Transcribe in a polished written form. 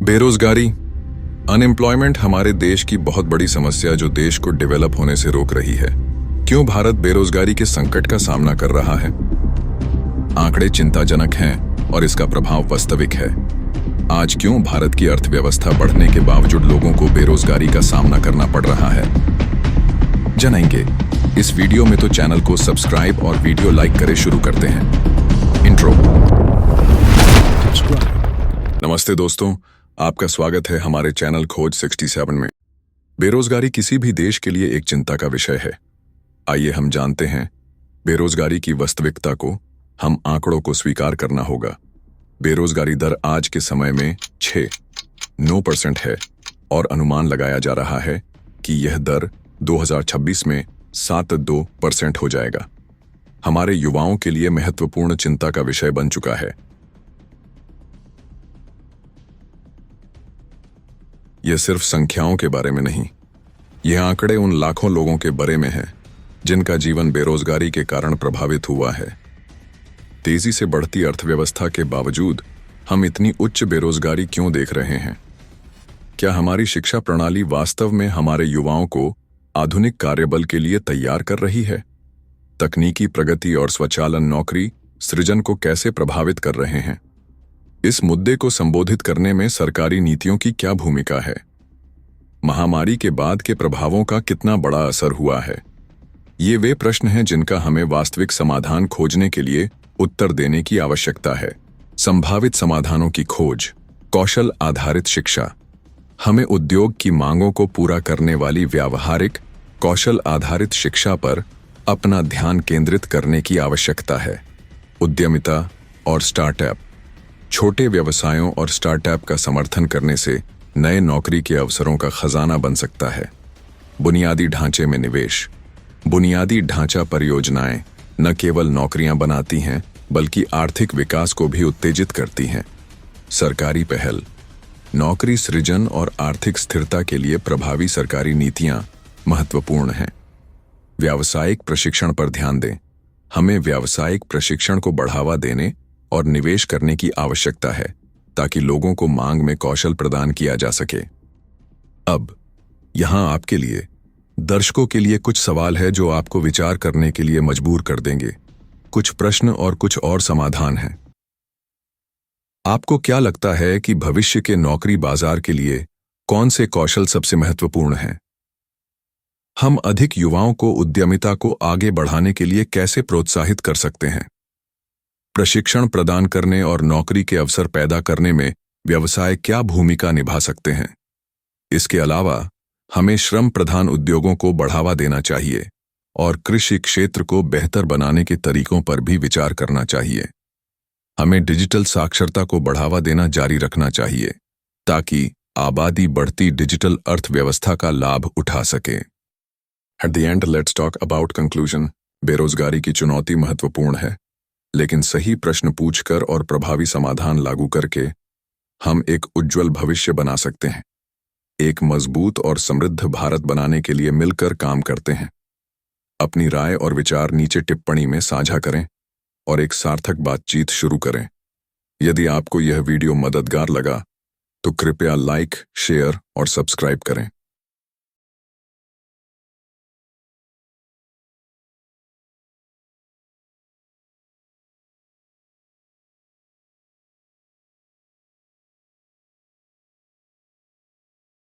बेरोजगारी, अनएम्प्लॉयमेंट हमारे देश की बहुत बड़ी समस्या जो देश को डेवलप होने से रोक रही है। क्यों भारत बेरोजगारी के संकट का सामना कर रहा है? आंकड़े चिंताजनक हैं और इसका प्रभाव वास्तविक है। आज क्यों भारत की अर्थव्यवस्था बढ़ने के बावजूद लोगों को बेरोजगारी का सामना करना पड़ रहा है, जानेंगे इस वीडियो में। तो चैनल को सब्सक्राइब और वीडियो लाइक करें। शुरू करते हैं। इंट्रो। नमस्ते दोस्तों, आपका स्वागत है हमारे चैनल खोज 67 में। बेरोजगारी किसी भी देश के लिए एक चिंता का विषय है। आइए हम जानते हैं बेरोजगारी की वास्तविकता को। हम आंकड़ों को स्वीकार करना होगा। बेरोजगारी दर आज के समय में 6.9% है और अनुमान लगाया जा रहा है कि यह दर 2026 में 7.2% हो जाएगा। हमारे युवाओं के लिए महत्वपूर्ण चिंता का विषय बन चुका है। यह सिर्फ संख्याओं के बारे में नहीं, यह आंकड़े उन लाखों लोगों के बारे में है जिनका जीवन बेरोजगारी के कारण प्रभावित हुआ है। तेजी से बढ़ती अर्थव्यवस्था के बावजूद हम इतनी उच्च बेरोजगारी क्यों देख रहे हैं? क्या हमारी शिक्षा प्रणाली वास्तव में हमारे युवाओं को आधुनिक कार्यबल के लिए तैयार कर रही है? तकनीकी प्रगति और स्वचालन नौकरी सृजन को कैसे प्रभावित कर रहे हैं? इस मुद्दे को संबोधित करने में सरकारी नीतियों की क्या भूमिका है? महामारी के बाद के प्रभावों का कितना बड़ा असर हुआ है? ये वे प्रश्न हैं जिनका हमें वास्तविक समाधान खोजने के लिए उत्तर देने की आवश्यकता है। संभावित समाधानों की खोज। कौशल आधारित शिक्षा। हमें उद्योग की मांगों को पूरा करने वाली व्यावहारिक कौशल आधारित शिक्षा पर अपना ध्यान केंद्रित करने की आवश्यकता है। उद्यमिता और स्टार्टअप। छोटे व्यवसायों और स्टार्टअप का समर्थन करने से नए नौकरी के अवसरों का खजाना बन सकता है। बुनियादी ढांचे में निवेश। बुनियादी ढांचा परियोजनाएं न केवल नौकरियां बनाती हैं बल्कि आर्थिक विकास को भी उत्तेजित करती हैं। सरकारी पहल। नौकरी सृजन और आर्थिक स्थिरता के लिए प्रभावी सरकारी नीतियां महत्वपूर्ण हैं। व्यावसायिक प्रशिक्षण पर ध्यान दें। हमें व्यावसायिक प्रशिक्षण को बढ़ावा देने और निवेश करने की आवश्यकता है ताकि लोगों को मांग में कौशल प्रदान किया जा सके। अब यहां आपके लिए, दर्शकों के लिए कुछ सवाल है जो आपको विचार करने के लिए मजबूर कर देंगे। कुछ प्रश्न और कुछ और समाधान हैं। आपको क्या लगता है कि भविष्य के नौकरी बाजार के लिए कौन से कौशल सबसे महत्वपूर्ण हैं? हम अधिक युवाओं को उद्यमिता को आगे बढ़ाने के लिए कैसे प्रोत्साहित कर सकते हैं? प्रशिक्षण प्रदान करने और नौकरी के अवसर पैदा करने में व्यवसाय क्या भूमिका निभा सकते हैं? इसके अलावा हमें श्रम प्रधान उद्योगों को बढ़ावा देना चाहिए और कृषि क्षेत्र को बेहतर बनाने के तरीकों पर भी विचार करना चाहिए। हमें डिजिटल साक्षरता को बढ़ावा देना जारी रखना चाहिए ताकि आबादी बढ़ती डिजिटल अर्थव्यवस्था का लाभ उठा सके। At the end, let's talk about conclusion. बेरोजगारी की चुनौती महत्वपूर्ण है, लेकिन सही प्रश्न पूछकर और प्रभावी समाधान लागू करके हम एक उज्जवल भविष्य बना सकते हैं। एक मजबूत और समृद्ध भारत बनाने के लिए मिलकर काम करते हैं। अपनी राय और विचार नीचे टिप्पणी में साझा करें और एक सार्थक बातचीत शुरू करें। यदि आपको यह वीडियो मददगार लगा तो कृपया लाइक, शेयर और सब्सक्राइब करें।